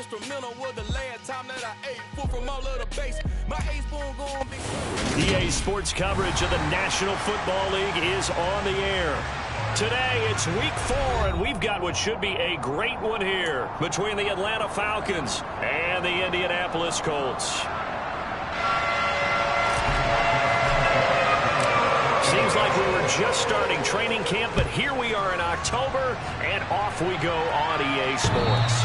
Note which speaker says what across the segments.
Speaker 1: instrumental was the last time that I ate food from all of the base. My ace spoon gon' be...
Speaker 2: EA Sports coverage of the National Football League is on the air. Today, it's week 4, and we've got what should be a great one here between the Atlanta Falcons and the Indianapolis Colts. Seems like we were just starting training camp, but here we are in October, and off we go on EA Sports.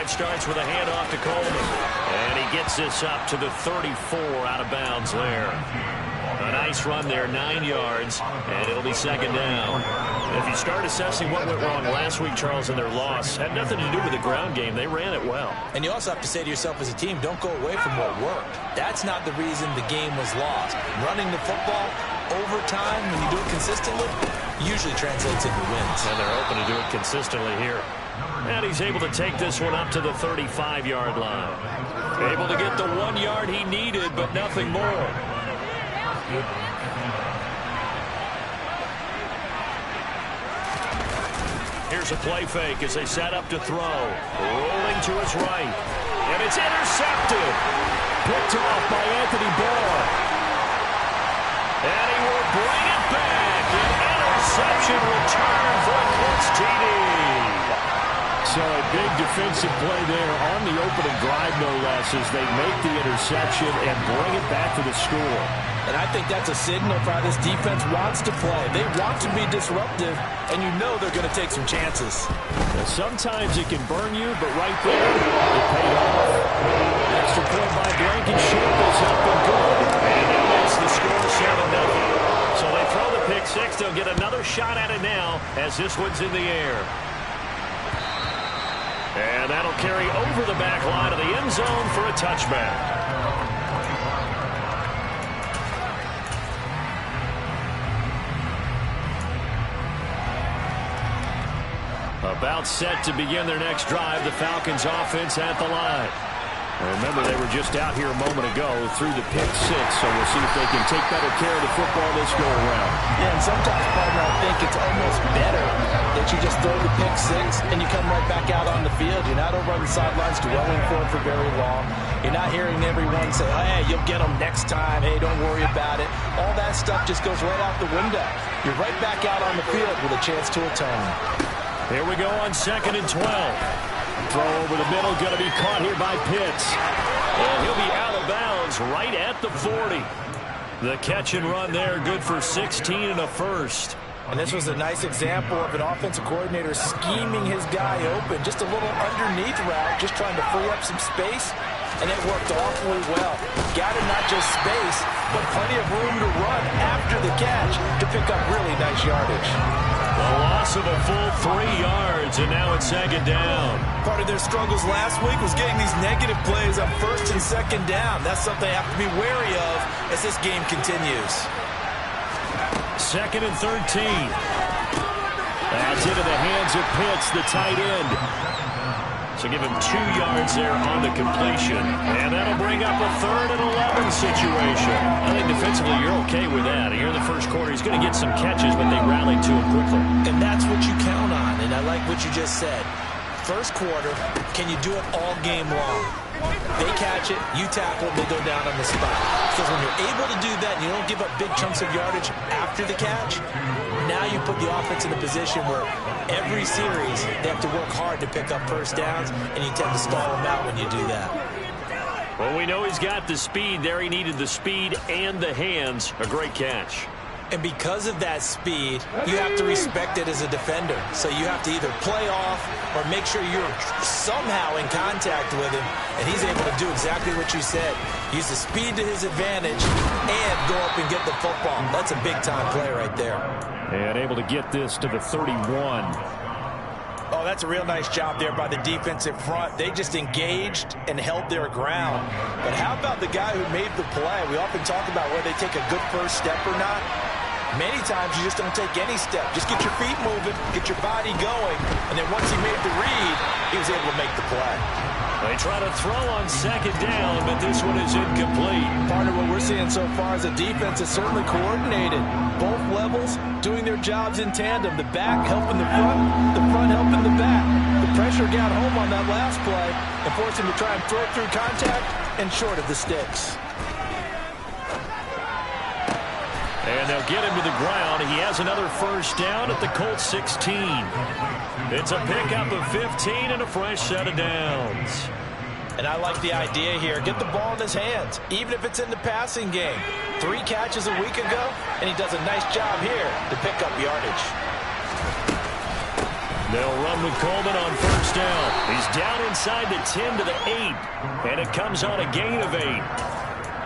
Speaker 2: Starts with a handoff to Coleman, and he gets this up to the 34 out of bounds there. A nice run there, 9 yards, and it'll be second down. If you start assessing what went wrong last week, Charles, in their loss, had nothing to do with the ground game. They ran it well.
Speaker 3: And you also have to say to yourself as a team, don't go away from what worked. That's not the reason the game was lost. Running the football over time, when you do it consistently, usually translates into wins.
Speaker 2: And they're open to do it consistently here. And he's able to take this one up to the 35-yard line. Able to get the 1 yard he needed, but nothing more. Here's a play fake as they set up to throw. Rolling to his right. And it's intercepted. Picked off by Anthony Barr. And he will bring it back. An interception return for a Colts TD.
Speaker 4: So a big defensive play there on the opening drive, no less, as they make the interception and bring it back to the score.
Speaker 3: And I think that's a signal for how this defense wants to play. They want to be disruptive, and you know they're going to take some chances.
Speaker 4: Now, sometimes it can burn you, but right there, it paid off. Extra point by Blankenship is up and good.
Speaker 2: And that makes the score 7-0. So they throw the pick six. They'll get another shot at it now as this one's in the air. And that'll carry over the back line of the end zone for a touchback. About set to begin their next drive, the Falcons offense at the line.
Speaker 4: Remember, they were just out here a moment ago through the pick six, so we'll see if they can take better care of the football this go-around.
Speaker 3: Yeah, and sometimes, partner, I think it's almost better that you just throw the pick six and you come right back out on the field. You're not over on the sidelines dwelling for it for very long. You're not hearing everyone say, oh, hey, you'll get them next time. Hey, don't worry about it. All that stuff just goes right out the window. You're right back out on the field with a chance to atone.
Speaker 2: Here we go on 2nd and 12. Throw over the middle, going to be caught here by Pitts. And he'll be out of bounds right at the 40. The catch and run there, good for 16 and a first.
Speaker 3: And this was a nice example of an offensive coordinator scheming his guy open. Just a little underneath route, just trying to free up some space. And it worked awfully well. Got him not just space, but plenty of room to run after the catch to pick up really nice yardage.
Speaker 2: A loss of a full 3 yards, and now it's 2nd down.
Speaker 3: Part of their struggles last week was getting these negative plays on 1st and 2nd down. That's something they have to be wary of as this game continues.
Speaker 2: 2nd and 13. That's into the hands of Pitts, the tight end. So give him 2 yards there on the completion. And that'll bring up a 3rd and 11 situation. I think defensively you're okay with that. Here in the first quarter, he's going to get some catches, but they rallied to him quickly.
Speaker 3: And that's what you count on, and I like what you just said. First quarter, can you do it all game long? They catch it, you tackle, they go down on the spot. Because when you're able to do that and you don't give up big chunks of yardage after the catch, now you put the offense in a position where every series they have to work hard to pick up first downs, and you tend to stall them out when you do that.
Speaker 2: Well, we know he's got the speed there. He needed the speed and the hands. A great catch.
Speaker 3: And because of that speed, you have to respect it as a defender. So you have to either play off or make sure you're somehow in contact with him. And he's able to do exactly what you said. Use the speed to his advantage and go up and get the football. That's a big-time play right there.
Speaker 4: And able to get this to the 31.
Speaker 3: Oh, that's a real nice job there by the defensive front. They just engaged and held their ground. But how about the guy who made the play? We often talk about whether they take a good first step or not. Many times you just don't take any step. Just get your feet moving, get your body going, and then once he made the read, he was able to make the play.
Speaker 2: They try to throw on second down, but this one is incomplete.
Speaker 3: Part of what we're seeing so far is the defense is certainly coordinated. Both levels doing their jobs in tandem. The back helping the front helping the back. The pressure got home on that last play and forced him to try and throw through contact and short of the sticks.
Speaker 2: And they'll get him to the ground. He has another first down at the Colts 16. It's a pickup of 15 and a fresh set of downs.
Speaker 3: And I like the idea here. Get the ball in his hands, even if it's in the passing game. 3 catches a week ago, and he does a nice job here to pick up yardage.
Speaker 2: They'll run with Coleman on first down. He's down inside the 10 to the 8, and it comes on a gain of 8.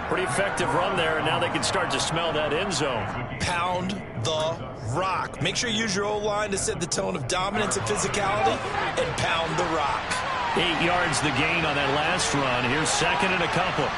Speaker 2: Pretty effective run there, and now they can start to smell that end zone.
Speaker 3: Pound the rock. Make sure you use your O-line to set the tone of dominance and physicality, and pound the rock.
Speaker 2: 8 yards the gain on that last run. Here's second and a couple.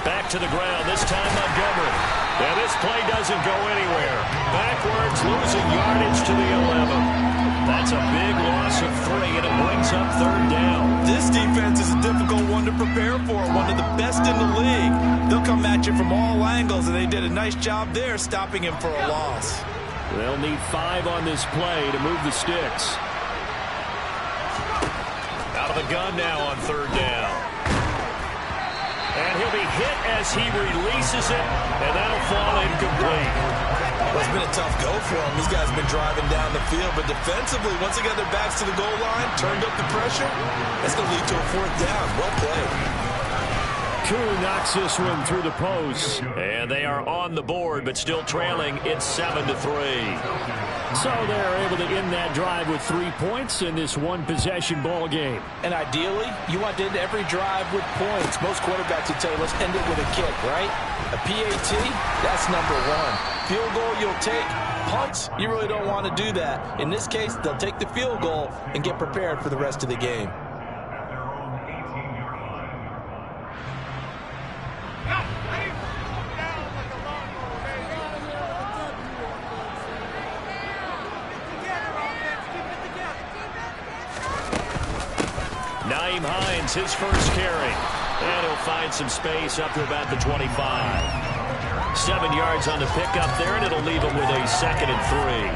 Speaker 2: Back to the ground, this time Montgomery. And this play doesn't go anywhere. Backwards, losing yardage to the 11. That's a big loss of 3, and it brings up third down.
Speaker 3: This defense is a difficult one to prepare for, one of the best in the league. They'll come at you from all angles, and they did a nice job there stopping him for a loss.
Speaker 2: They'll need 5 on this play to move the sticks. Out of the gun now on third down. And he'll be hit as he releases it, and that'll fall incomplete.
Speaker 3: Well, it's been a tough go for him. These guys have been driving down the field, but defensively, once they got their backs to the goal line, turned up the pressure, that's going to lead to a fourth down. Well played.
Speaker 4: Koo knocks this one through the post.
Speaker 2: And they are on the board, but still trailing. It's 7-3.
Speaker 4: So they're able to end that drive with 3 points in this one-possession ball game.
Speaker 3: And ideally, you want to end every drive with points. Most quarterbacks would tell you, let's end it with a kick, right? A PAT, that's number 1. Field goal you'll take. Punts, you really don't want to do that. In this case, they'll take the field goal and get prepared for the rest of the game.
Speaker 2: Naeem Hines, his first carry. And he'll find some space up to about the 25. 7 yards on the pickup there, and it'll leave him with a 2nd and 3.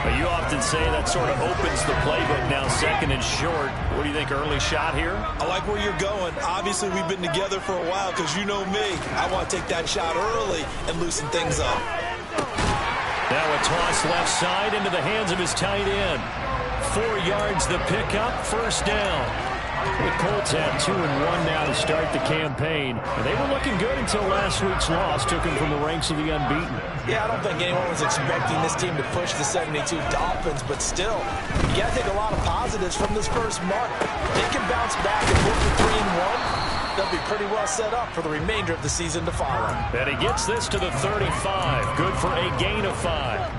Speaker 2: But you often say that sort of opens the playbook now, 2nd and short. What do you think, early shot here?
Speaker 3: I like where you're going. Obviously, we've been together for a while because you know me. I want to take that shot early and loosen things up.
Speaker 2: Now a toss left side into the hands of his tight end. 4 yards the pickup, first down. The Colts have 2-1 now to start the campaign. And they were looking good until last week's loss took them from the ranks of the unbeaten.
Speaker 3: Yeah, I don't think anyone was expecting this team to push the 72 Dolphins, but still, you got to take a lot of positives from this first month. They can bounce back and move to 3-1. They'll be pretty well set up for the remainder of the season to follow.
Speaker 2: And he gets this to the 35. Good for a gain of 5.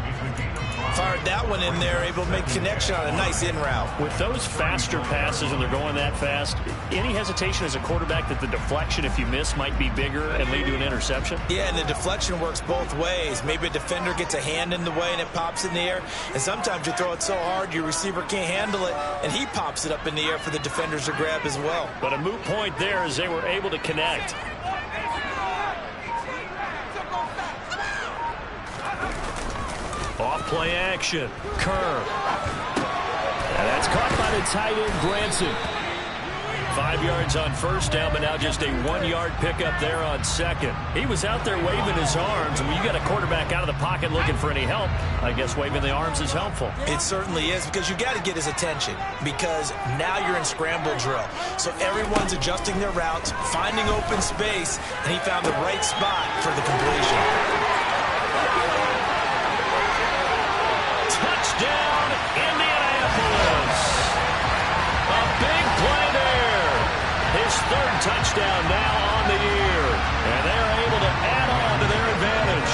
Speaker 3: Fired that one in there, able to make connection on a nice in route.
Speaker 2: With those faster passes and they're going that fast, any hesitation as a quarterback that the deflection, if you miss, might be bigger and lead to an interception?
Speaker 3: Yeah, and the deflection works both ways. Maybe a defender gets a hand in the way and it pops in the air, and sometimes you throw it so hard your receiver can't handle it, and he pops it up in the air for the defenders to grab as well.
Speaker 2: But a moot point there as they were able to connect. Off play action. Curve. And that's caught by the tight end, Branson. 5 yards on first down, but now just a 1-yard pickup there on second. He was out there waving his arms, and when you got a quarterback out of the pocket looking for any help, I guess waving the arms is helpful.
Speaker 3: It certainly is, because you got to get his attention, because now you're in scramble drill. So everyone's adjusting their routes, finding open space, and he found the right spot for the completion.
Speaker 2: Touchdown, Indianapolis. A big play there. His 3rd touchdown now on the year. And they're able to add on to their advantage.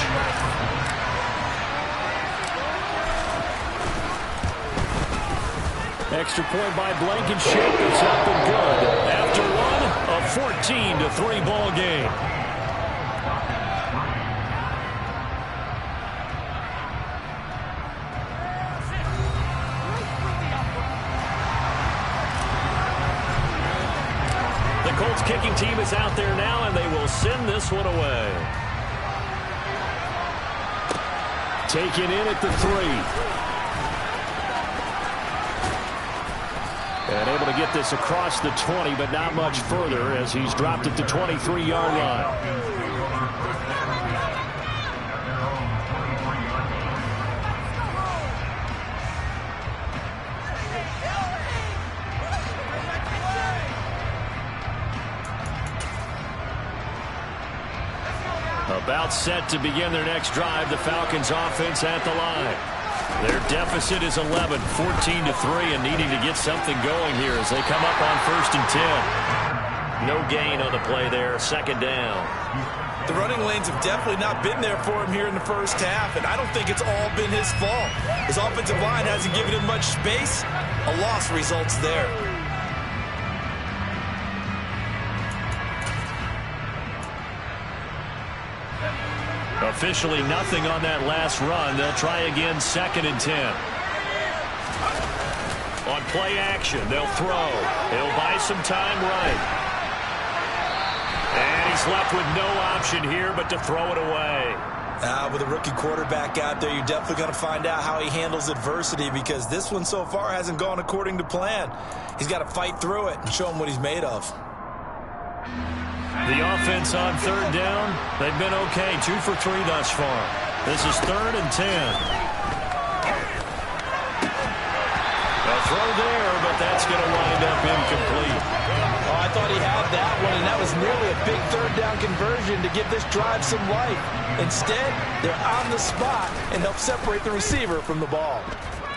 Speaker 4: Extra point by Blankenship. It's up and good.
Speaker 2: After one, a 14-3 ball game. The Colts kicking team is out there now, and they will send this one away.
Speaker 4: Taken in at the 3. And able to get this across the 20, but not much further as he's dropped at the 23-yard line.
Speaker 2: About set to begin their next drive. The Falcons offense at the line. Their deficit is 11, 14-3, and needing to get something going here as they come up on 1st and 10. No gain on the play there. 2nd down.
Speaker 3: The running lanes have definitely not been there for him here in the first half, and I don't think it's all been his fault. His offensive line hasn't given him much space. A loss results there.
Speaker 2: Officially nothing on that last run. They'll try again 2nd and 10. On play action, they'll throw. He'll buy some time right. And he's left with no option here but to throw it away.
Speaker 3: With a rookie quarterback out there, you're definitely going to find out how he handles adversity, because this one so far hasn't gone according to plan. He's got to fight through it and show him what he's made of.
Speaker 2: The offense on 3rd down, they've been okay. 2 for 3 thus far. This is 3rd and 10. A throw there, but that's going to wind up incomplete.
Speaker 3: Oh, I thought he had that one, and that was nearly a big 3rd down conversion to give this drive some life. Instead, they're on the spot and help separate the receiver from the ball.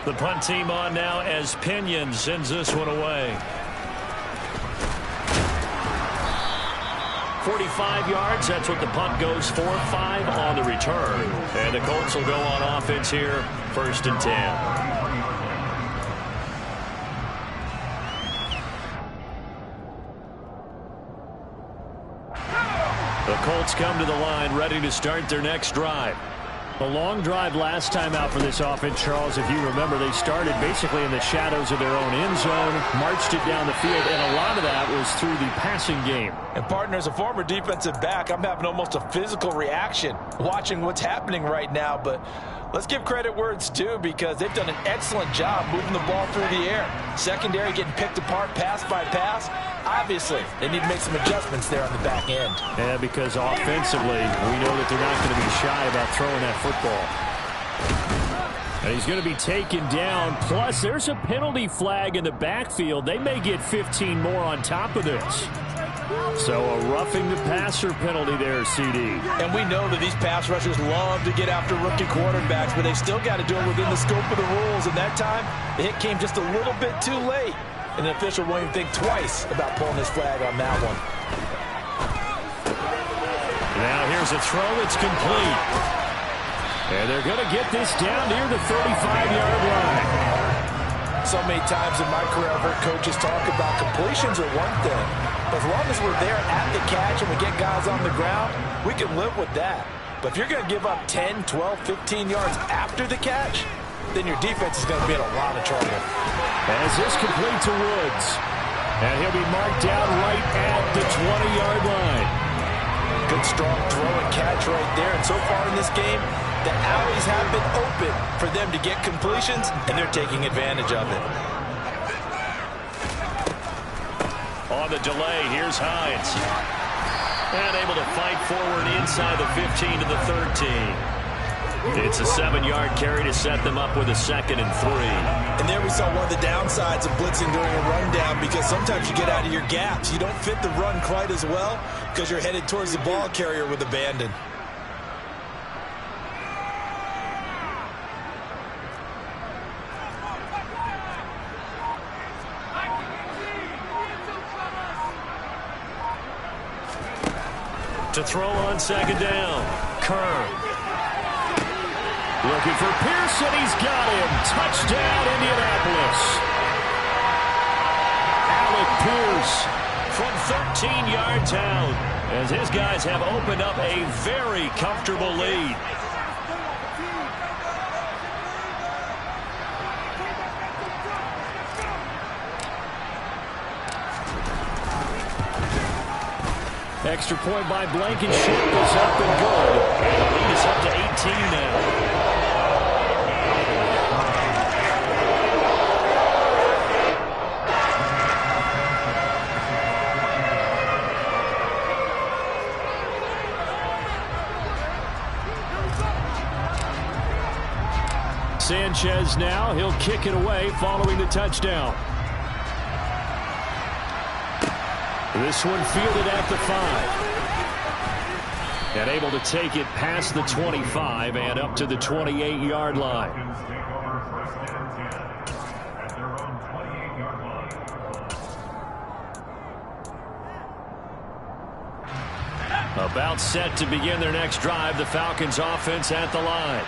Speaker 2: The punt team on now as Pinion sends this one away. 45 yards, that's what the punt goes for. 5 on the return. And the Colts will go on offense here, 1st and 10. The Colts come to the line, ready to start their next drive.
Speaker 4: A long drive last time out for this offense, Charles. If you remember, they started basically in the shadows of their own end zone, marched it down the field, and a lot of that was through the passing game.
Speaker 3: And partner, as a former defensive back, I'm having almost a physical reaction watching what's happening right now. But let's give credit where it's due, because they've done an excellent job moving the ball through the air. Secondary getting picked apart pass by pass. Obviously, they need to make some adjustments there on the back end.
Speaker 4: Yeah, because offensively, we know that they're not going to be shy about throwing that football. And he's going to be taken down. Plus, there's a penalty flag in the backfield. They may get 15 more on top of this. So a roughing the passer penalty there, CD.
Speaker 3: And we know that these pass rushers love to get after rookie quarterbacks, but they've still got to do it within the scope of the rules. And that time, the hit came just a little bit too late. And the official won't even think twice about pulling his flag on that one.
Speaker 2: Now here's a throw that's complete. And they're going to get this down near the 35-yard line.
Speaker 3: So many times in my career, I've heard coaches talk about completions are one thing. But as long as we're there at the catch and we get guys on the ground, we can live with that. But if you're going to give up 10, 12, 15 yards after the catch, then your defense is going to be in a lot of trouble.
Speaker 4: As this complete to Woods. And he'll be marked down right at the 20-yard line.
Speaker 3: Good strong throw and catch right there. And so far in this game, the alleys have been open for them to get completions, and they're taking advantage of it.
Speaker 2: On the delay, here's Hines. And able to fight forward inside the 15 to the 13. It's a 7-yard carry to set them up with a 2nd and 3.
Speaker 3: And there we saw one of the downsides of blitzing during a rundown, because sometimes you get out of your gaps. You don't fit the run quite as well because you're headed towards the ball carrier with abandon.
Speaker 2: To throw on 2nd down, Kerr.
Speaker 4: Looking for Pearson. He's got him. Touchdown, Indianapolis. Alec Pierce
Speaker 2: from 13 yards out, as his guys have opened up a very comfortable lead.
Speaker 4: Extra point by Blankenship is up and good.
Speaker 2: And the lead is up to 18 now.
Speaker 4: Sanchez now, he'll kick it away following the touchdown. This one fielded at the 5. And able to take it past the 25 and up to the 28-yard line. About set to begin their next drive, the Falcons offense at the line.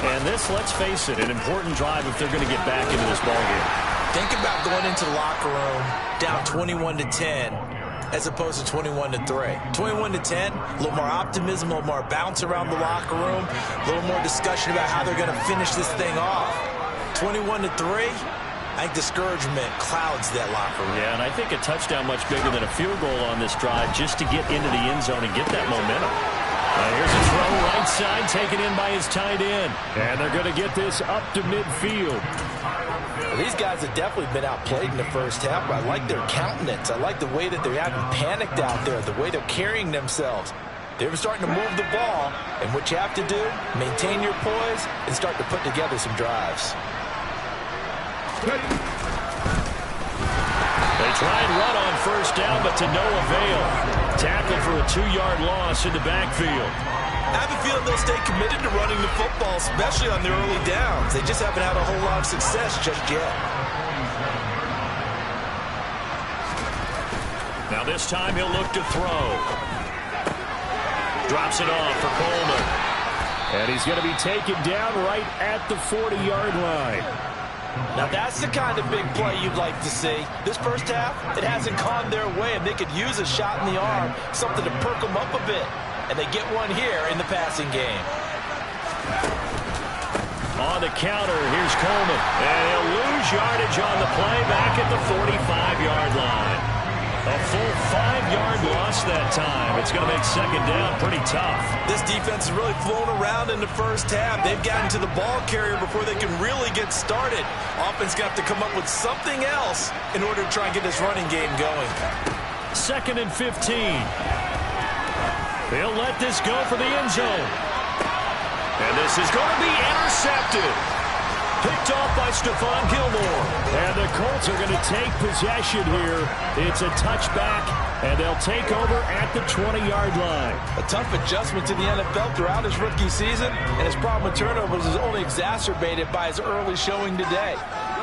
Speaker 4: And this, let's face it, an important drive if they're going to get back into this ballgame.
Speaker 3: Think about going into the locker room down 21-10 as opposed to 21-3. 21-10, a little more optimism, a little more bounce around the locker room, a little more discussion about how they're going to finish this thing off. 21-3, I think discouragement clouds that locker room.
Speaker 4: Yeah, and I think a touchdown much bigger than a field goal on this drive just to get into the end zone and get that momentum. Here's a throw right side taken in by his tight end. And they're going to get this up to midfield.
Speaker 3: These guys have definitely been outplayed in the first half, but I like their countenance. I like the way that they haven't panicked out there, the way they're carrying themselves. They're starting to move the ball, and what you have to do, maintain your poise and start to put together some drives.
Speaker 2: They try and run on first down, but to no avail. Tackle for a 2-yard loss in the backfield.
Speaker 3: I have a feeling they'll stay committed to running the football, especially on their early downs. They just haven't had a whole lot of success just yet.
Speaker 2: Now this time he'll look to throw. Drops it off for Coleman.
Speaker 4: And he's going to be taken down right at the 40-yard line.
Speaker 3: Now that's the kind of big play you'd like to see. This first half, it hasn't gone their way, and they could use a shot in the arm, something to perk them up a bit. And they get one here in the passing game.
Speaker 2: On the counter, here's Coleman. And he'll lose yardage on the play back at the 45-yard line. A full 5-yard loss that time. It's going to make second down pretty tough.
Speaker 3: This defense has really flown around in the first half. They've gotten to the ball carrier before they can really get started. Offense got to come up with something else in order to try and get this running game going.
Speaker 2: 2nd and 15. They'll let this go for the end zone. And this is going to be intercepted. Picked off by Stephon Gilmore.
Speaker 4: And the Colts are going to take possession here. It's a touchback, and they'll take over at the 20-yard line.
Speaker 3: A tough adjustment to the NFL throughout his rookie season, and his problem with turnovers is only exacerbated by his early showing today.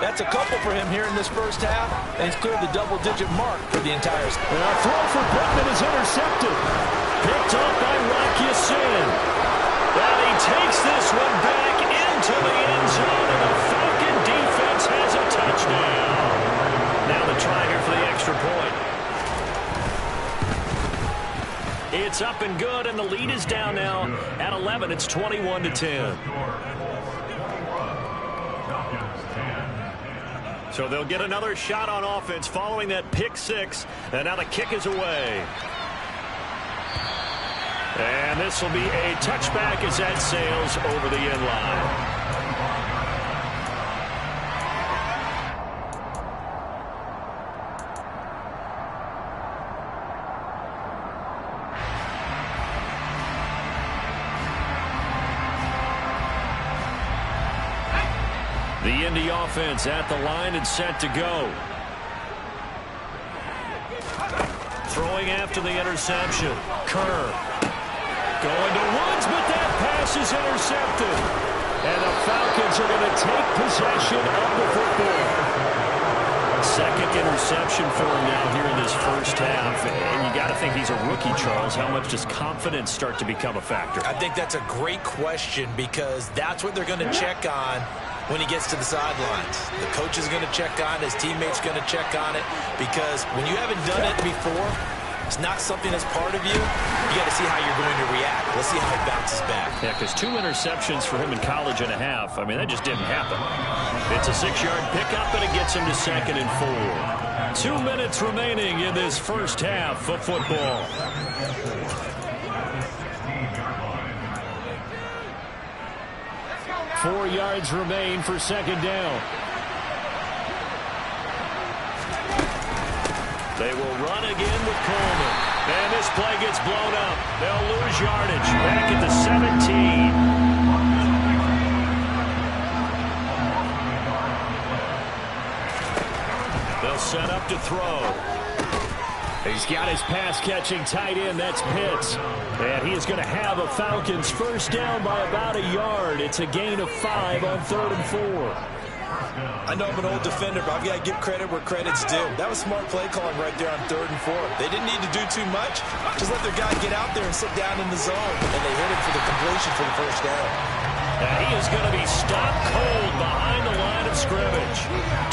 Speaker 3: That's a couple for him here in this first half, and he's cleared the double-digit mark for the entire season.
Speaker 4: And a throw for Pittman is intercepted. Picked off by Rocky Sin.
Speaker 2: And he takes this one back into the end zone, and the Falcon defense has a touchdown. Now the try here for the extra point. It's up and good, and the lead is down now at 11. It's 21-10. So they'll get another shot on offense following that pick six, and now the kick is away. And this will be a touchback as that sails over the end line. The Indy offense at the line and set to go. Throwing after the interception. Kerr going to Woods, but that pass is intercepted. And the Falcons are going to take possession of the football. Second interception for him now here in this first half. And you got to think he's a rookie, Charles. How much does confidence start to become a factor?
Speaker 3: I think that's a great question because that's what they're going to check on when he gets to the sidelines. The coach is going to check on it. His teammates going to check on it, because when you haven't done it before, it's not something that's part of you. You got to see how you're going to react. Let's see how he bounces back.
Speaker 2: Yeah, because 2 interceptions for him in college and a half. I mean, that just didn't happen. It's a 6-yard pickup, and it gets him to 2nd and 4. 2 minutes remaining in this first half of football.
Speaker 4: Four yards remain for 2nd down.
Speaker 2: They will run again with Coleman. And this play gets blown up. They'll lose yardage. Back at the 17. They'll set up to throw.
Speaker 4: He's got his pass-catching tight end. That's Pitts. And he is going to have a Falcons first down by about a yard. It's a gain of 5 on 3rd and 4.
Speaker 3: I know I'm an old defender, but I've got to give credit where credit's due. That was smart play calling right there on 3rd and 4. They didn't need to do too much. Just let their guy get out there and sit down in the zone. And they hit it for the completion for the first down.
Speaker 2: And he is going to be stopped cold behind the line of scrimmage.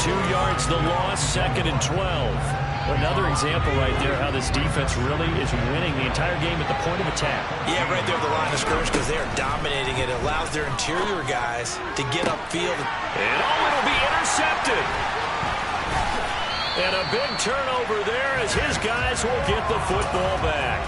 Speaker 2: 2 yards the loss, 2nd and 12. Another example right there how this defense really is winning the entire game at the point of attack.
Speaker 3: Yeah, right there at the line of scrimmage, because they are dominating it. It allows their interior guys to get upfield.
Speaker 2: And it'll be intercepted. And a big turnover there as his guys will get the football back.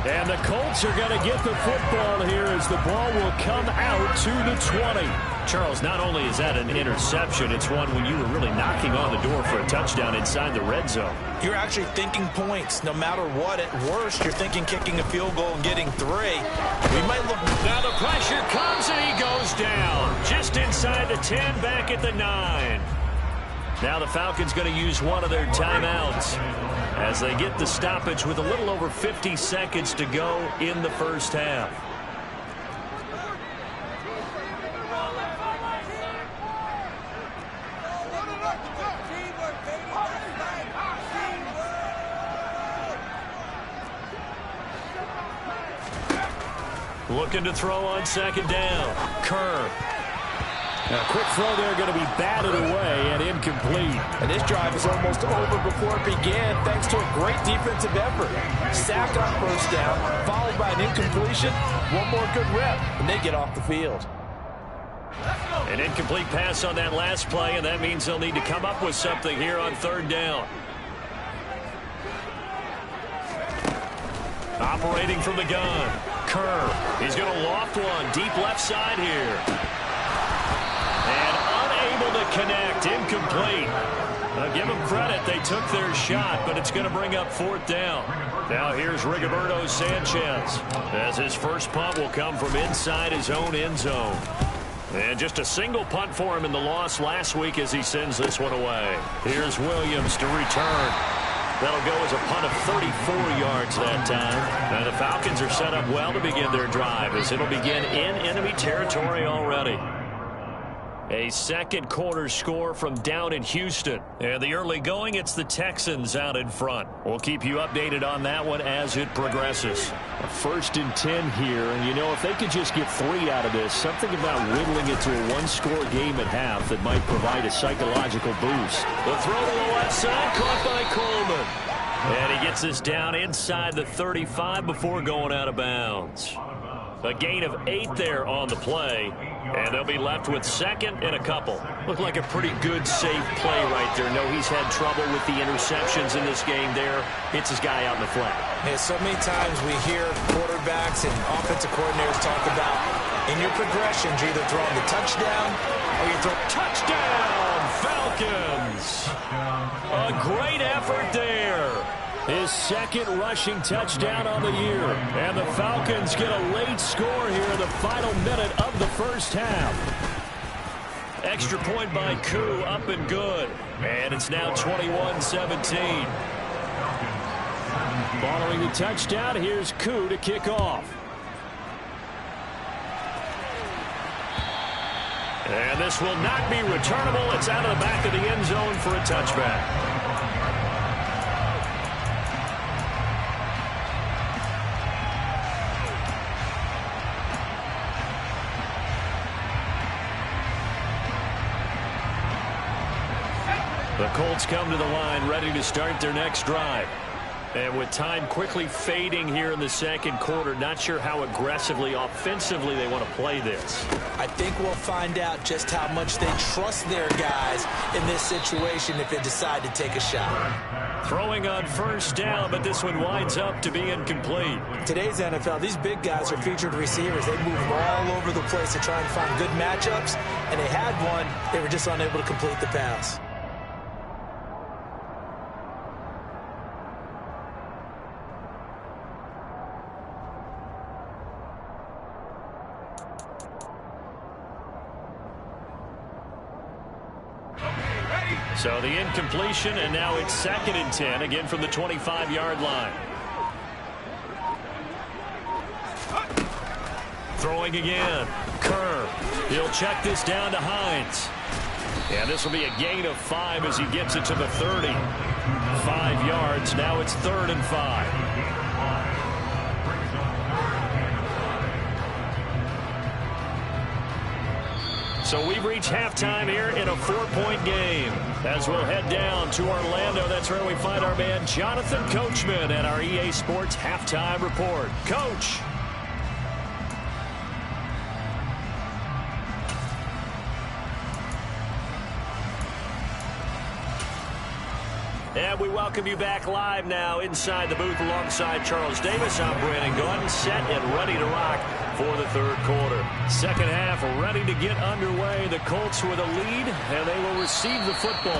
Speaker 4: And the Colts are going to get the football here as the ball will come out to the 20.
Speaker 2: Charles, not only is that an interception, it's one when you were really knocking on the door for a touchdown inside the red zone.
Speaker 3: You're actually thinking points no matter what. At worst, you're thinking kicking a field goal and getting 3. We might look.
Speaker 2: Now the pressure comes and he goes down. Just inside the 10, back at the 9. Now the Falcons going to use one of their timeouts as they get the stoppage with a little over 50 seconds to go in the first half. Looking to throw on 2nd down. Kerr.
Speaker 4: A quick throw there going to be batted away and incomplete.
Speaker 3: And this drive is almost over before it began thanks to a great defensive effort. Sack on first down, followed by an incompletion. One more good rep, and they get off the field.
Speaker 2: An incomplete pass on that last play, and that means they'll need to come up with something here on 3rd down. Operating from the gun. Kerr. He's going to loft one deep left side here. And unable to connect. Incomplete. I'll give them credit. They took their shot, but it's going to bring up 4th down. Now here's Rigoberto Sanchez as his first punt will come from inside his own end zone. And just a single punt for him in the loss last week as he sends this one away. Here's Williams to return. That'll go as a punt of 34 yards that time. And the Falcons are set up well to begin their drive as it'll begin in enemy territory already. A second quarter score from down in Houston. And the early going, it's the Texans out in front. We'll keep you updated on that one as it progresses.
Speaker 4: A 1st and 10 here, and you know, if they could just get 3 out of this, something about whittling it to a 1-score game at half that might provide a psychological boost.
Speaker 2: The throw to the left side, caught by Coleman. And he gets this down inside the 35 before going out of bounds. A gain of 8 there on the play. And they'll be left with 2nd and a couple. Looked like a pretty good, safe play right there. No, he's had trouble with the interceptions in this game there. Hits his guy out in the flat.
Speaker 3: Yeah, so many times we hear quarterbacks and offensive coordinators talk about in your progressions, you're either throwing the touchdown or you throw
Speaker 2: touchdown, Falcons. A great effort there.
Speaker 4: His 2nd rushing touchdown on the year. And the Falcons get a late score here in the final minute of the first half.
Speaker 2: Extra point by Koo, up and good. And it's now 21-17.
Speaker 4: Following the touchdown, here's Koo to kick off.
Speaker 2: And this will not be returnable. It's out of the back of the end zone for a touchback. The Colts come to the line ready to start their next drive. And with time quickly fading here in the second quarter, not sure how aggressively, offensively they want to play this.
Speaker 3: I think we'll find out just how much they trust their guys in this situation if they decide to take a shot.
Speaker 2: Throwing on first down, but this one winds up to be incomplete.
Speaker 3: Today's NFL, these big guys are featured receivers. They move all over the place to try and find good matchups, and they had one. They were just unable to complete the pass.
Speaker 2: So the incompletion, and now it's 2nd and 10, again from the 25-yard line. Throwing again. Kerr. He'll check this down to Hines. And this will be a gain of 5 as he gets it to the 30. 5 yards. Now it's 3rd and 5. So we've reached halftime here in a 4-point game. As we'll head down to Orlando, that's where we find our man Jonathan Coachman at our EA Sports Halftime Report. Coach. And we welcome you back live now inside the booth alongside Charles Davis. I'm Brandon Gordon, set and ready to rock for the third quarter. Second half ready to get underway. The Colts with a lead, and they will receive the football.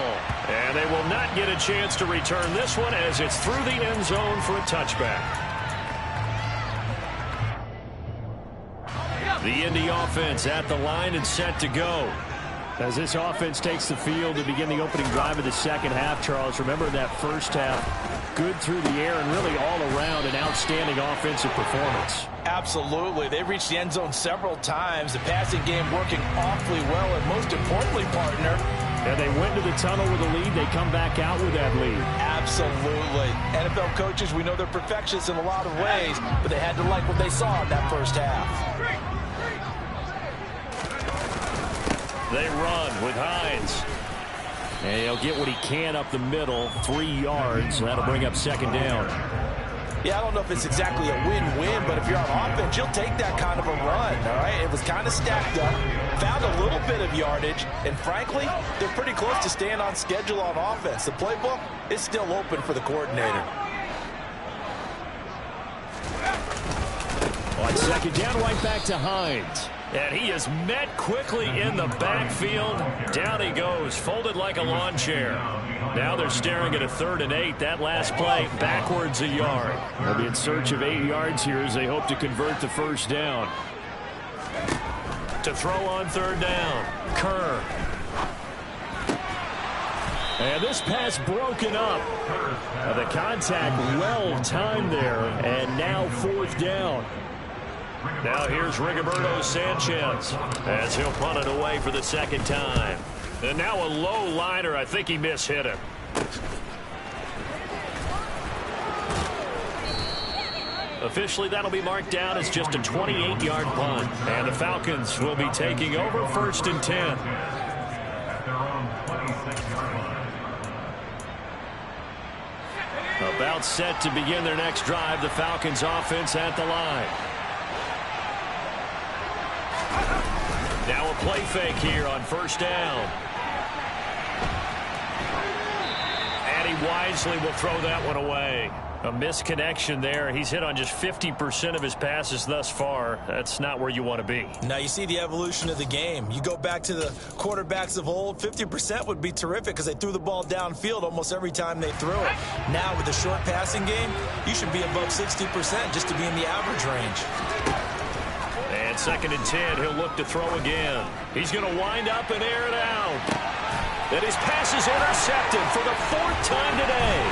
Speaker 2: And they will not get a chance to return this one as it's through the end zone for a touchback. The Indy offense at the line and set to go.
Speaker 4: As this offense takes the field to begin the opening drive of the second half, Charles, remember that first half, good through the air and really all around an outstanding offensive performance.
Speaker 3: Absolutely. They reached the end zone several times. The passing game working awfully well, and most importantly, partner,
Speaker 4: and they went to the tunnel with a lead. They come back out with that lead.
Speaker 3: Absolutely. NFL coaches, we know they're perfectionists in a lot of ways, but they had to like what they saw in that first half.
Speaker 2: They run with Hines.
Speaker 4: And he'll get what he can up the middle, 3 yards. That'll bring up 2nd down.
Speaker 3: Yeah, I don't know if it's exactly a win-win, but if you're on offense, you'll take that kind of a run, all right? It was kind of stacked up, found a little bit of yardage, and frankly, they're pretty close to staying on schedule on offense. The playbook is still open for the coordinator.
Speaker 4: On 2nd down, right back to Hines.
Speaker 2: And he is met quickly in the backfield. Down he goes, folded like a lawn chair. Now they're staring at a 3rd and 8. That last play, backwards a yard.
Speaker 4: They'll be in search of 8 yards here as they hope to convert the first down.
Speaker 2: To throw on 3rd down, Kerr.
Speaker 4: And this pass broken up. The contact well timed there, and now 4th down.
Speaker 2: Now here's Rigoberto Sanchez as he'll punt it away for the 2nd time. And now a low liner. I think he mishit it. Officially, that'll be marked down as just a 28-yard punt. And the Falcons will be taking over 1st and 10. About set to begin their next drive. The Falcons offense at the line. Now a play fake here on 1st down. And he wisely will throw that one away. A misconnection there. He's hit on just 50% of his passes thus far. That's not where you want to be.
Speaker 3: Now you see the evolution of the game. You go back to the quarterbacks of old, 50% would be terrific because they threw the ball downfield almost every time they threw it. Now with the short passing game, you should be above 60% just to be in the average range.
Speaker 2: And 2nd and 10, he'll look to throw again. He's going to wind up and air it out. And his pass is intercepted for the 4th time today.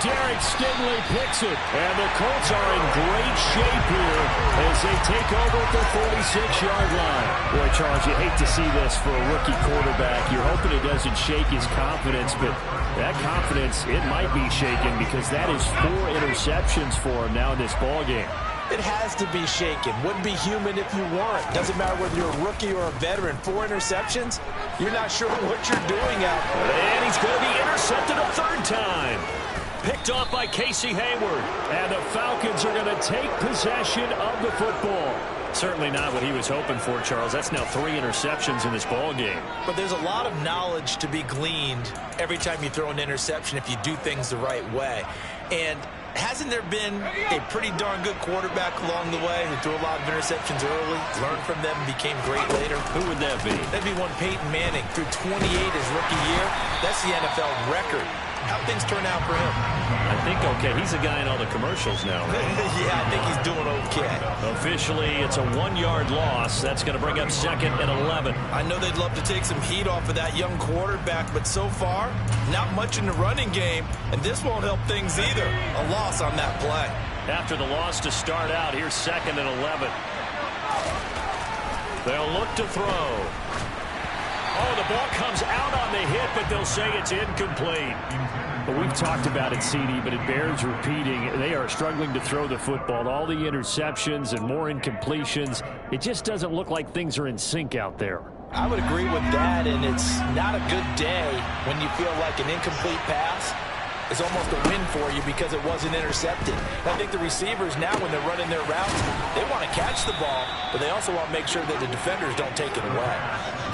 Speaker 4: Derek Stingley picks it. And the Colts are in great shape here as they take over at the 46-yard line. Boy, Charles, you hate to see this for a rookie quarterback. You're hoping it doesn't shake his confidence, but that confidence, it might be shaken because that is 4 interceptions for him now in this ballgame.
Speaker 3: It has to be shaken. Wouldn't be human if you weren't. Doesn't matter whether you're a rookie or a veteran. 4 interceptions, You're not sure what you're doing out there.
Speaker 2: And he's going to be intercepted a third time. Picked off by Casey Hayward.
Speaker 4: And the Falcons are going to take possession of the football.
Speaker 2: Certainly not what he was hoping for, Charles. That's now 3 interceptions in this ball game.
Speaker 3: But there's a lot of knowledge to be gleaned every time you throw an interception if you do things the right way. And hasn't there been a pretty darn good quarterback along the way who threw a lot of interceptions early, learned from them, and became great later?
Speaker 2: Who would that be?
Speaker 3: That'd be one Peyton Manning. Threw 28 his rookie year. That's the NFL record. How things turn out for him?
Speaker 2: I think okay. He's a guy in all the commercials now, right?
Speaker 3: Yeah, I think he's doing okay.
Speaker 2: Officially, it's a 1-yard loss. That's going to bring up 2nd and 11.
Speaker 3: I know they'd love to take some heat off of that young quarterback, but so far, not much in the running game, and this won't help things either. A loss on that play.
Speaker 2: After the loss to start out, here's 2nd and 11. They'll look to throw. Oh, the ball comes out on the hit, but they'll say it's incomplete.
Speaker 4: But we've talked about it, CD, but it bears repeating. They are struggling to throw the football. All the interceptions and more incompletions. It just doesn't look like things are in sync out there.
Speaker 3: I would agree with that, and it's not a good day when you feel like an incomplete pass is almost a win for you because it wasn't intercepted. I think the receivers now, when they're running their routes, they want to catch the ball, but they also want to make sure that the defenders don't take it away.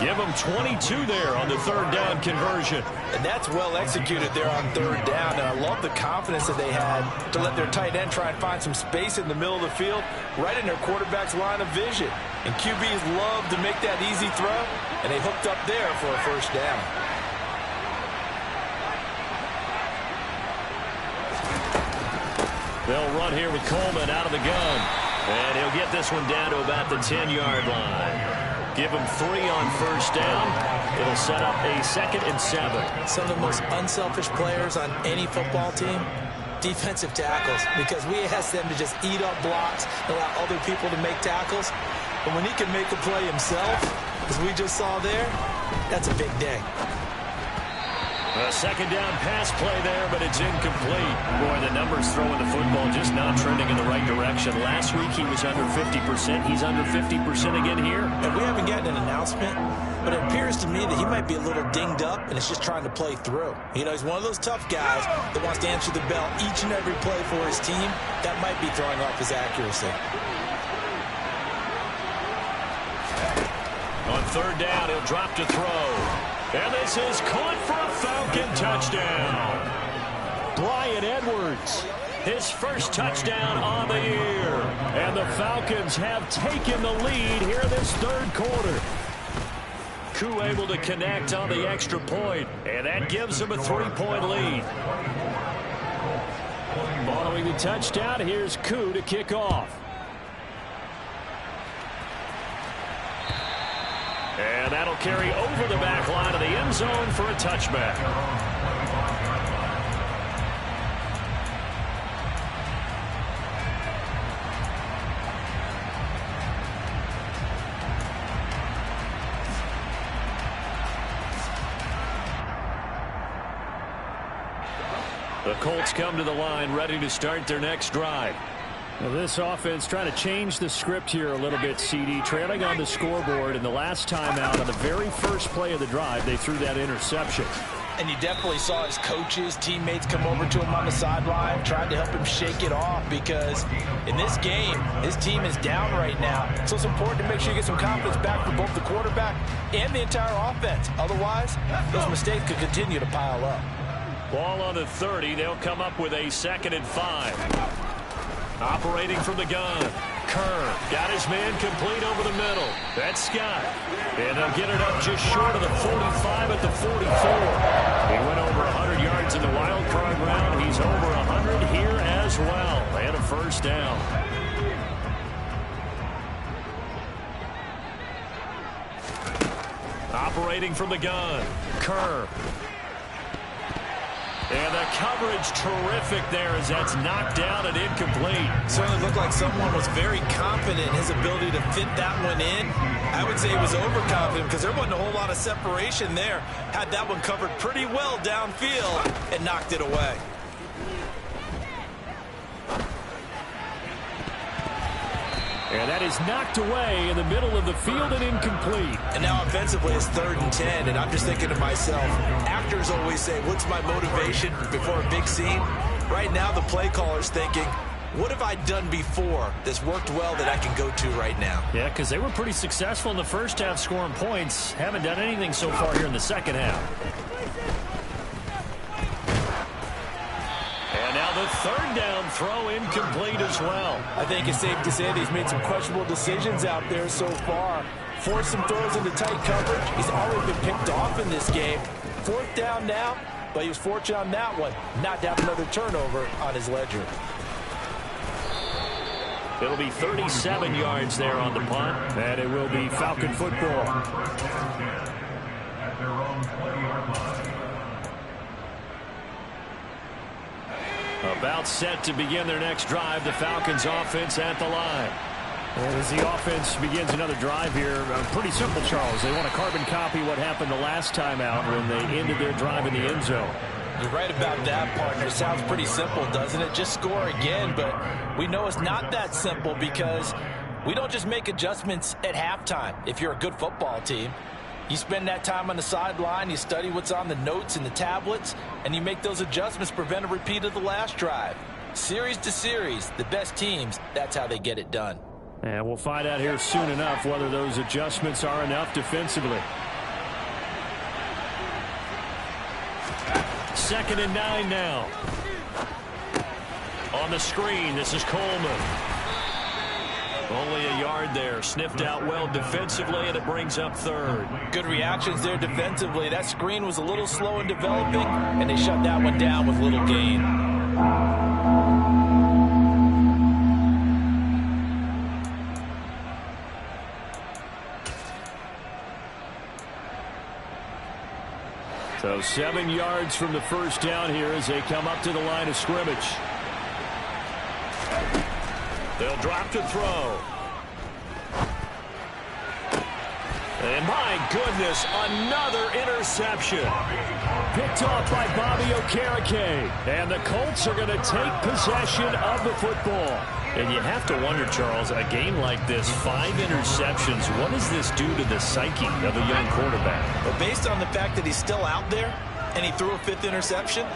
Speaker 2: Give them 22 there on the 3rd down conversion.
Speaker 3: And that's well executed there on 3rd down, and I love the confidence that they had to let their tight end try and find some space in the middle of the field, right in their quarterback's line of vision. And QBs love to make that easy throw, and they hooked up there for a 1st down.
Speaker 2: They'll run here with Coleman out of the gun. And he'll get this one down to about the 10-yard line. Give him 3 on 1st down. It'll set up a 2nd and 7.
Speaker 3: Some of the most unselfish players on any football team, defensive tackles, because we ask them to just eat up blocks, allow other people to make tackles. But when he can make a play himself, as we just saw there, that's a big day.
Speaker 2: A 2nd down pass play there, but it's incomplete. Boy, the numbers throwing the football just not trending in the right direction. Last week he was under 50%. He's under 50% again here.
Speaker 3: And we haven't gotten an announcement, but it appears to me that he might be a little dinged up and is just trying to play through. You know, he's one of those tough guys that wants to answer the bell each and every play for his team. That might be throwing off his accuracy.
Speaker 2: On 3rd down, he'll drop to throw. And this is caught for a Falcon touchdown.
Speaker 4: Bryan Edwards,
Speaker 2: his 1st touchdown on the year.
Speaker 4: And the Falcons have taken the lead here this 3rd quarter.
Speaker 2: Koo able to connect on the extra point, and that gives him a 3-point lead.
Speaker 4: Following the touchdown, here's Koo to kick off.
Speaker 2: And that'll carry over the back line of the end zone for a touchback. The Colts come to the line ready to start their next drive.
Speaker 4: Well, this offense trying to change the script here a little bit, CD. Trailing on the scoreboard, and the last time out on the very first play of the drive, they threw that interception.
Speaker 3: And you definitely saw his coaches, teammates come over to him on the sideline, tried to help him shake it off because in this game, his team is down right now. So it's important to make sure you get some confidence back for both the quarterback and the entire offense. Otherwise, those mistakes could continue to pile up.
Speaker 2: Ball on the 30. They'll come up with a 2nd and 5. Operating from the gun. Kerr got his man complete over the middle. That's Scott. And they'll get it up just short of the 45 at the 44. He went over 100 yards in the wild card round. He's over 100 here as well. And a 1st down. Operating from the gun. Kerr. And the coverage terrific there as that's knocked down and incomplete.
Speaker 3: Certainly looked like someone was very confident in his ability to fit that one in. I would say he was overconfident because there wasn't a whole lot of separation there. Had that one covered pretty well downfield and knocked it away.
Speaker 2: And
Speaker 4: And that is knocked away in the middle of the field and incomplete.
Speaker 3: And now offensively it's 3rd and 10, and I'm just thinking to myself, actors always say, what's my motivation before a big scene? Right now the play caller's thinking, what have I done before that's worked well that I can go to right now?
Speaker 2: Yeah, because they were pretty successful in the first half scoring points. Haven't done anything so far here in the second half. And now the 3rd down throw incomplete as well.
Speaker 3: I think it's safe to say that he's made some questionable decisions out there so far. Forced some throws into tight coverage. He's already been picked off in this game. 4th down now, but he was fortunate on that one not to have another turnover on his ledger.
Speaker 2: It'll be 37 yards there on the punt.
Speaker 4: And it will be Falcon football.
Speaker 2: About set to begin their next drive. The Falcons offense at the line.
Speaker 4: And as the offense begins another drive here, pretty simple, Charles. They want to carbon copy what happened the last time out when they ended their drive in the end zone.
Speaker 3: You're right about that, partner. It sounds pretty simple, doesn't it? Just score again, but we know it's not that simple because we don't just make adjustments at halftime. If you're a good football team, you spend that time on the sideline, you study what's on the notes and the tablets, and you make those adjustments to prevent a repeat of the last drive. Series to series, the best teams, that's how they get it done.
Speaker 4: And we'll find out here soon enough whether those adjustments are enough defensively.
Speaker 2: 2nd and 9 now. On the screen, this is Coleman. Only a yard there. Sniffed out well defensively, and it brings up 3rd.
Speaker 3: Good reactions there defensively. That screen was a little slow in developing, and they shut that one down with little gain.
Speaker 4: So 7 yards from the first down here as they come up to the line of scrimmage.
Speaker 2: They'll drop to throw. And my goodness, another interception.
Speaker 4: Picked off by Bobby Okereke. And the Colts are going to take possession of the football.
Speaker 2: And you have to wonder, Charles, a game like this, 5 interceptions, what does this do to the psyche of a young quarterback?
Speaker 3: But based on the fact that he's still out there and he threw a 5th interception,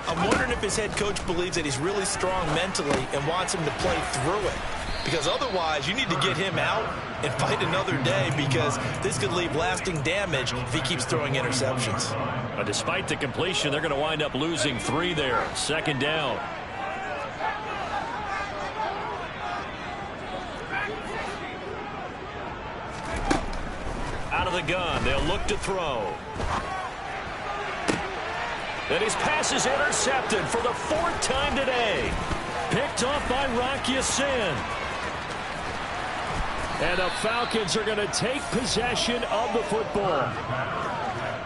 Speaker 3: I'm wondering if his head coach believes that he's really strong mentally and wants him to play through it. Because otherwise, you need to get him out and fight another day because this could leave lasting damage if he keeps throwing interceptions.
Speaker 2: But despite the completion, they're going to wind up losing 3 there. 2nd down. Out of the gun, they'll look to throw. And his pass is intercepted for the 4th time today. Picked off by Rock Ya-Sin.
Speaker 4: And the Falcons are going to take possession of the football.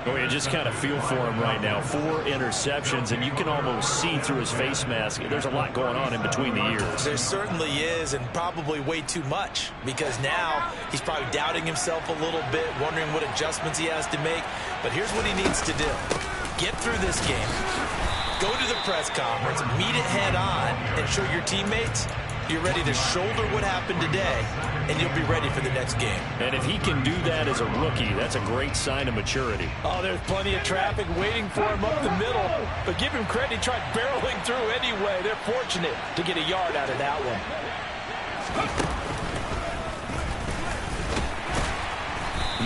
Speaker 2: Oh, you just kind of feel for him right now. 4 interceptions, and you can almost see through his face mask. There's a lot going on in between the ears.
Speaker 3: There certainly is, and probably way too much, because now he's probably doubting himself a little bit, wondering what adjustments he has to make. But here's what he needs to do. Get through this game. Go to the press conference, meet it head on, and show your teammates you're ready to shoulder what happened today, and you'll be ready for the next game.
Speaker 2: And if he can do that as a rookie, that's a great sign of maturity.
Speaker 3: Oh, there's plenty of traffic waiting for him up the middle. But give him credit, he tried barreling through anyway. They're fortunate to get a yard out of that one.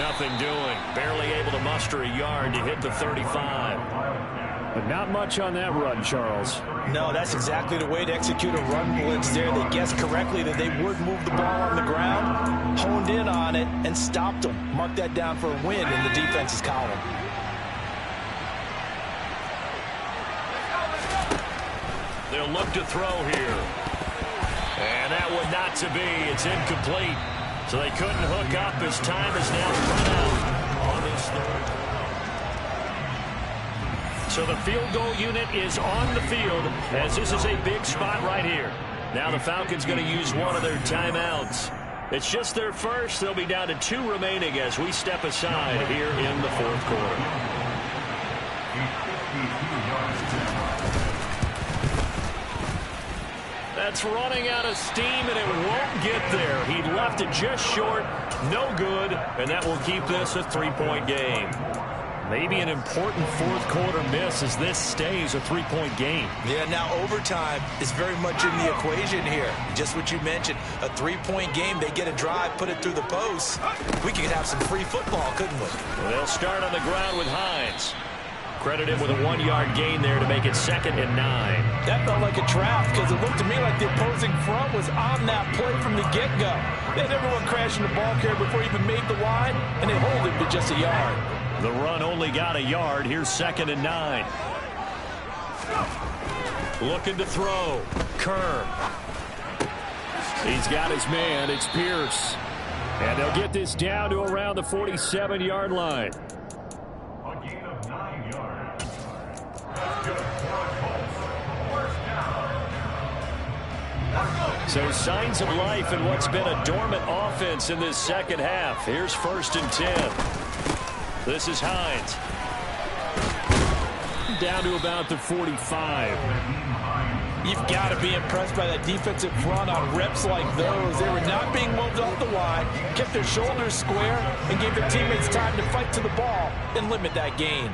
Speaker 2: Nothing doing. Barely able to muster a yard to hit the 35.
Speaker 4: But not much on that run, Charles.
Speaker 3: No, that's exactly the way to execute a run blitz there. They guessed correctly that they would move the ball on the ground, honed in on it, and stopped them. Mark that down for a win in the defense's column.
Speaker 2: They'll look to throw here. And that one not to be. It's incomplete. So they couldn't hook up. His time is now run out on this 3rd. So the field goal unit is on the field as this is a big spot right here. Now the Falcons going to use one of their timeouts. It's just their first. They'll be down to 2 remaining as we step aside here in the 4th quarter. That's running out of steam, and it won't get there. He left it just short. No good, and that will keep this a 3-point game. Maybe an important fourth-quarter miss as this stays a 3-point game.
Speaker 3: Yeah, now overtime is very much in the equation here. Just what you mentioned, a 3-point game. They get a drive, put it through the post. We could have some free football, couldn't we?
Speaker 2: Well, they'll start on the ground with Hines. Credit him with a 1-yard gain there to make it 2nd and 9.
Speaker 3: That felt like a trap because it looked to me like the opposing front was on that play from the get-go. They had everyone crashing the ball carrier before he even made the line, and they hold him to just a yard.
Speaker 2: The run only got a yard. Here's 2nd and 9. Looking to throw. Kerr.
Speaker 4: He's got his man. It's Pierce. And they'll get this down to around the 47-yard line.
Speaker 5: A gain of 9 yards.
Speaker 2: So signs of life in what's been a dormant offense in this second half. Here's 1st and 10. This is Hines.
Speaker 4: Down to about the 45.
Speaker 3: You've got to be impressed by that defensive front on reps like those. They were not being moved off the line, kept their shoulders square, and gave their teammates time to fight to the ball and limit that gain.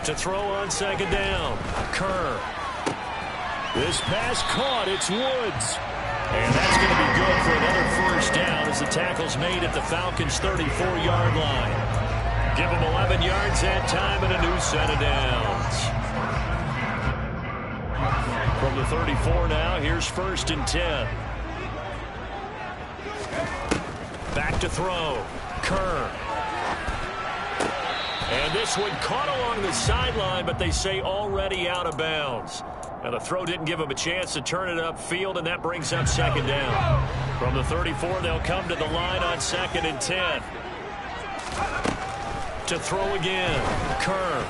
Speaker 2: To throw on 2nd down. Kerr.
Speaker 4: This pass caught. It's Woods.
Speaker 2: And that's going to be good for another 1st down as the tackle's made at the Falcons' 34-yard line. Give them 11 yards that time and a new set of downs. From the 34 now, here's 1st and 10. Back to throw. Kerr. And this one caught along the sideline, but they say already out of bounds. Now, the throw didn't give him a chance to turn it upfield, and that brings up 2nd down. From the 34, they'll come to the line on 2nd and 10. To throw again. Kerr.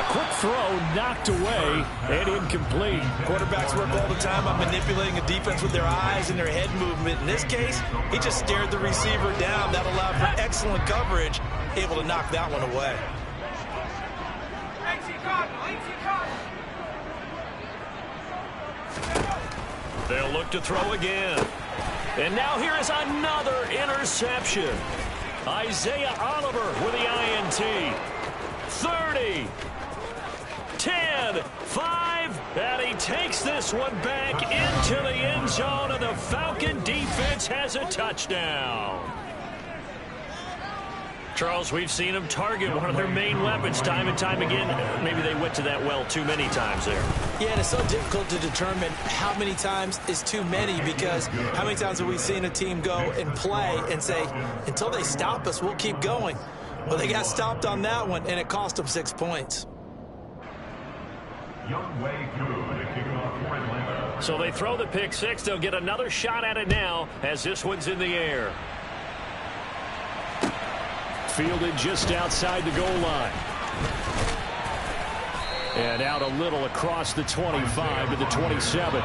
Speaker 4: Quick throw, knocked away, and incomplete.
Speaker 3: Quarterbacks work all the time on manipulating a defense with their eyes and their head movement. In this case, he just stared the receiver down. That allowed for excellent coverage, able to knock that one away.
Speaker 2: They'll look to throw again. And now here is another interception. Isaiah Oliver with the INT. 30, 10, 5, and he takes this one back into the end zone, and the Falcon defense has a touchdown. Charles, we've seen them target one of their main weapons time and time again. Maybe they went to that well too many times there.
Speaker 3: Yeah, and it's so difficult to determine how many times is too many, because how many times have we seen a team go and play and say, until they stop us, we'll keep going. Well, they got stopped on that one, and it cost them 6 points.
Speaker 2: So they throw the pick six. They'll get another shot at it now as this one's in the air.
Speaker 4: Fielded just outside the goal line. And out a little across the 25 to the 27.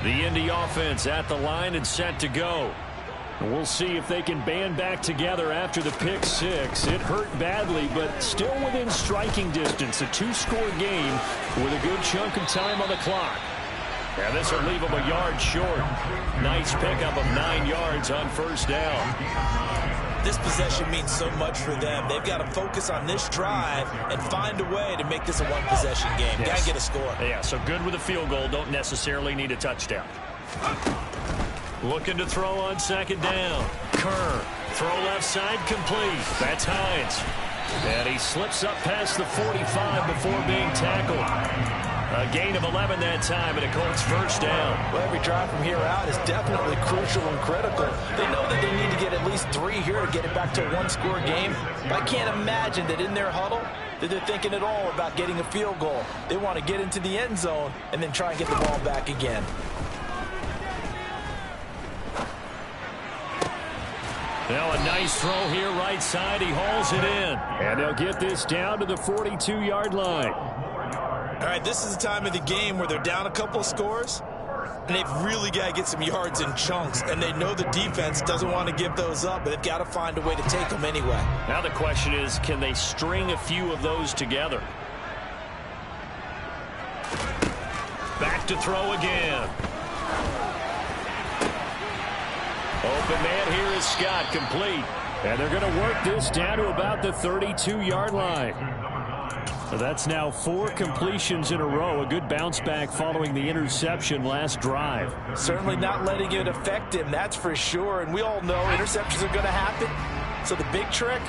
Speaker 2: The Indy offense at the line and set to go.
Speaker 4: We'll see if they can band back together after the pick six. It hurt badly, but still within striking distance. A 2-score game with a good chunk of time on the clock.
Speaker 2: And this will leave them a yard short. Nice pickup of 9 yards on 1st down.
Speaker 3: This possession means so much for them. They've got to focus on this drive and find a way to make this a one-possession game.
Speaker 2: Yes.
Speaker 3: Got to get a score.
Speaker 2: Yeah, so good with a field goal. Don't necessarily need a touchdown. Looking to throw on 2nd down. Kerr. Throw left side complete. That's Hines. And he slips up past the 45 before being tackled. A gain of 11 that time, and a Colts 1st down.
Speaker 3: Well, every drive from here out is definitely crucial and critical. They know that they need to get at least 3 here to get it back to a 1-score game. But I can't imagine that in their huddle that they're thinking at all about getting a field goal. They want to get into the end zone and then try and get the ball back again.
Speaker 2: Now a nice throw here right side. He hauls it in.
Speaker 4: And they'll get this down to the 42-yard line.
Speaker 3: All right, this is the time of the game where they're down a couple of scores. and they've really got to get some yards in chunks, and they know the defense doesn't want to give those up, but they've got to find a way to take them anyway.
Speaker 2: Now the question is, can they string a few of those together? Back to throw again. Open man here is Scott, complete.
Speaker 4: And they're going to work this down to about the 32-yard line. So that's now 4 completions in a row. A good bounce back following the interception last drive.
Speaker 3: Certainly not letting it affect him, that's for sure. And we all know interceptions are going to happen. So the big trick,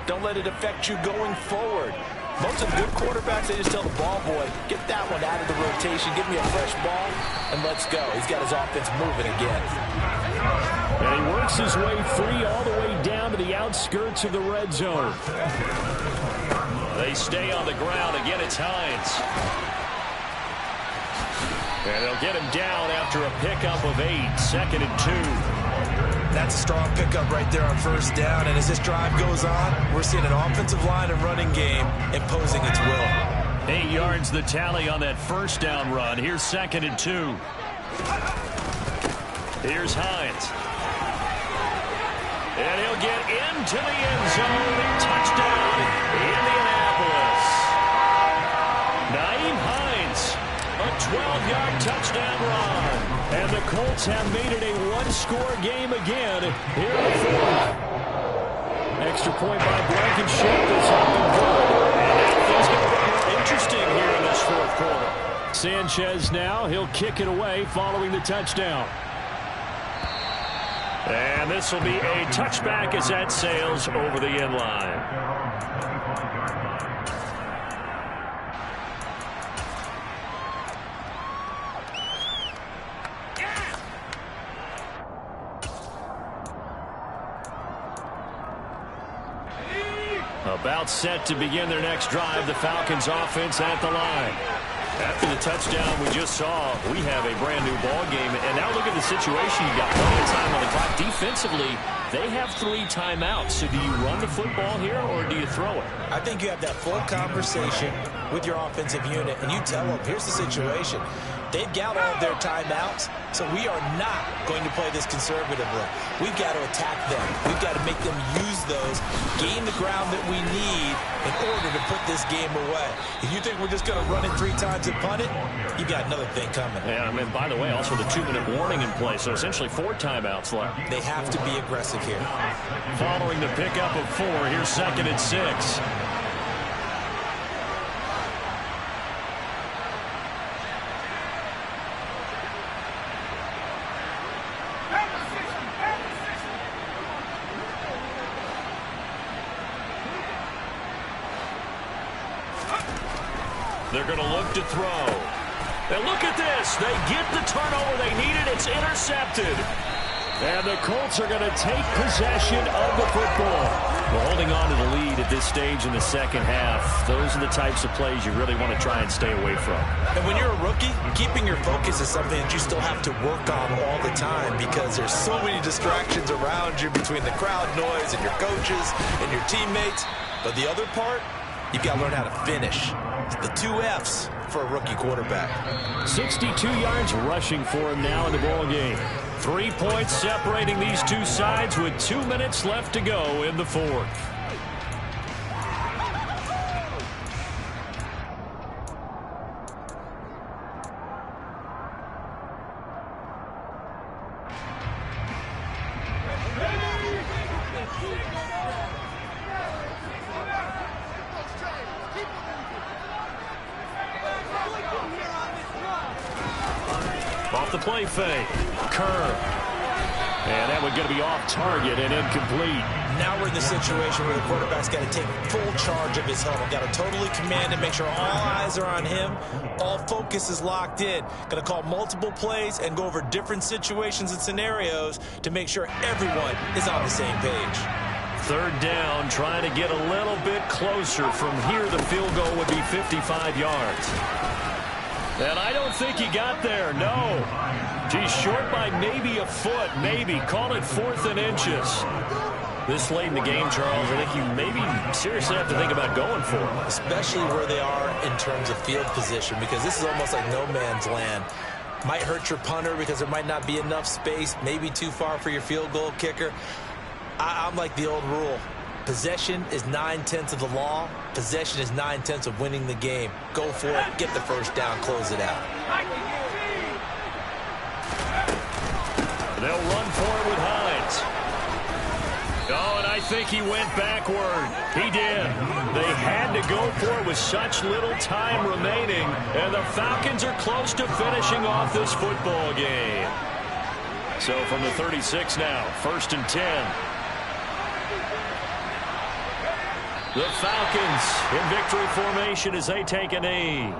Speaker 3: don't let it affect you going forward. Most of the good quarterbacks, they just tell the ball boy, get that one out of the rotation, give me a fresh ball, and let's go. He's got his offense moving again.
Speaker 4: And he works his way free all the way down to the outskirts of the red zone.
Speaker 2: They stay on the ground. Again, it's Hines. And they'll get him down after a pickup of 8. 2nd and 2.
Speaker 3: That's a strong pickup right there on first down. And as this drive goes on, we're seeing an offensive line and running game imposing its will.
Speaker 2: 8 yards the tally on that first down run. Here's 2nd and 2. Here's Hines. And he'll get into the end zone. Touchdown, Indianapolis. Nyheim Hines, a 12-yard touchdown run. And the Colts have made it a one-score game again here in the 4th.
Speaker 4: Extra point by Blankenship is up and good.
Speaker 2: And things get a bit more interesting here in this 4th quarter.
Speaker 4: Sanchez now, he'll kick it away following the touchdown.
Speaker 2: And this will be a touchback as that sails over the end line. About set to begin their next drive, the Falcons offense at the line. After the touchdown we just saw, we have a brand new ball game. And now look at the situation. You got plenty of time on the clock. Defensively, they have 3 timeouts. So do you run the football here or do you throw it?
Speaker 3: I think you have that full conversation with your offensive unit, and you tell them, here's the situation. They've got all of their timeouts, so we are not going to play this conservatively. We've got to attack them. We've got to make them use those, gain the ground that we need in order to put this game away. If you think we're just going to run it 3 times and punt it, you've got another thing coming.
Speaker 2: Yeah, I mean, by the way, also the 2-minute warning in play, so essentially 4 timeouts left.
Speaker 3: They have to be aggressive here.
Speaker 2: Following the pickup of 4, here's 2nd and 6. They're going to look to throw. And look at this. They get the turnover they needed. It's intercepted.
Speaker 4: And the Colts are going to take possession of the football.
Speaker 2: Well, holding on to the lead at this stage in the second half, those are the types of plays you really want to try and stay away from.
Speaker 3: And when you're a rookie, keeping your focus is something that you still have to work on all the time because there's so many distractions around you between the crowd noise and your coaches and your teammates. But the other part, you've got to learn how to finish. The 2 F's for a rookie quarterback.
Speaker 4: 62 yards rushing for him now in the ball game.
Speaker 2: 3 points separating these two sides with 2 minutes left to go in the 4th. Off the play fake. Curve. And that one going to be off target and incomplete.
Speaker 3: Now we're in the situation where the quarterback's got to take full charge of his helmet. Got to totally command and make sure all eyes are on him. All focus is locked in. Going to call multiple plays and go over different situations and scenarios to make sure everyone is on the same page.
Speaker 2: 3rd down, trying to get a little bit closer. From here, the field goal would be 55 yards. And I don't think he got there, no. He's short by maybe a foot, maybe. Call it 4th and inches. This late in the game, Charles, I think you maybe seriously have to think about going for it.
Speaker 3: Especially where they are in terms of field position, because this is almost like no man's land. Might hurt your punter because there might not be enough space, maybe too far for your field goal kicker. I'm like the old rule. Possession is 9/10 of the law. Possession is 9/10 of winning the game. Go for it, get the first down, close it out.
Speaker 2: They'll run for it with Hines. Oh, and I think he went backward. He did. They had to go for it with such little time remaining, and the Falcons are close to finishing off this football game. So from the 36 now, 1st and 10. The Falcons in victory formation as they take a knee.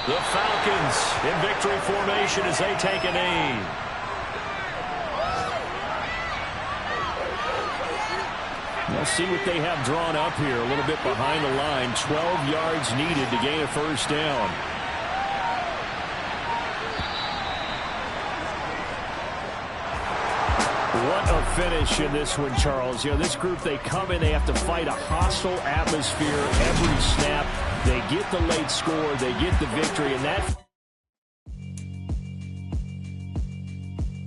Speaker 2: The Falcons in victory formation as they take a knee.
Speaker 4: Let's see what they have drawn up here. A little bit behind the line. 12 yards needed to gain a first down. What a finish in this one, Charles. You know, this group, they come in, they have to fight a hostile atmosphere every snap. They get the late score, they get the victory, and that...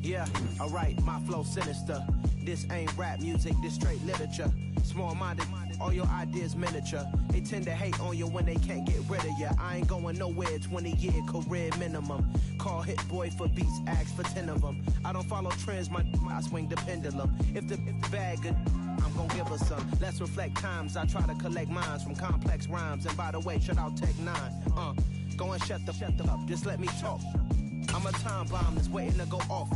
Speaker 6: Yeah, alright, my flow sinister. This ain't rap music, this straight literature. Small-minded, all your ideas miniature. They tend to hate on you when they can't get rid of you. I ain't going nowhere, 20-year career minimum. Call Hit Boy for beats, ask for 10 of them. I don't follow trends, I swing the pendulum. If the bag good, I'm gonna give her some. Let's reflect times, I try to collect minds from complex rhymes. And by the way, shut out Tech 9. Go and shut the up, just let me talk. I'm a time bomb that's waiting to go off.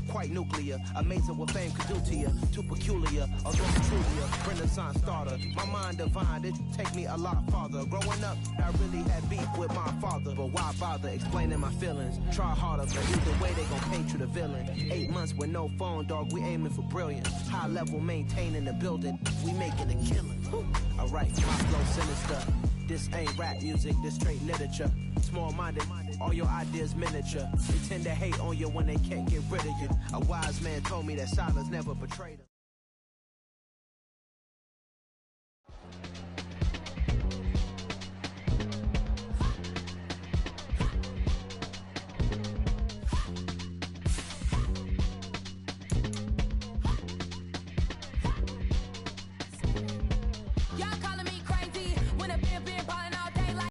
Speaker 6: Quite nuclear, amazing what fame could do to you. Too peculiar, although truly a renaissance starter. My mind divine, it take me a lot farther. Growing up, I really had beef with my father. But why bother explaining my feelings? Try harder, but either way they gon' paint you the villain. 8 months with no phone, dog, we aiming for brilliance. High level maintaining the building, we making a killing. Alright, my flow sinister. This ain't rap music, this straight literature. Small-minded, all your ideas miniature. They tend to hate on you when they can't get rid of you. A wise man told me that silence never betrayed them.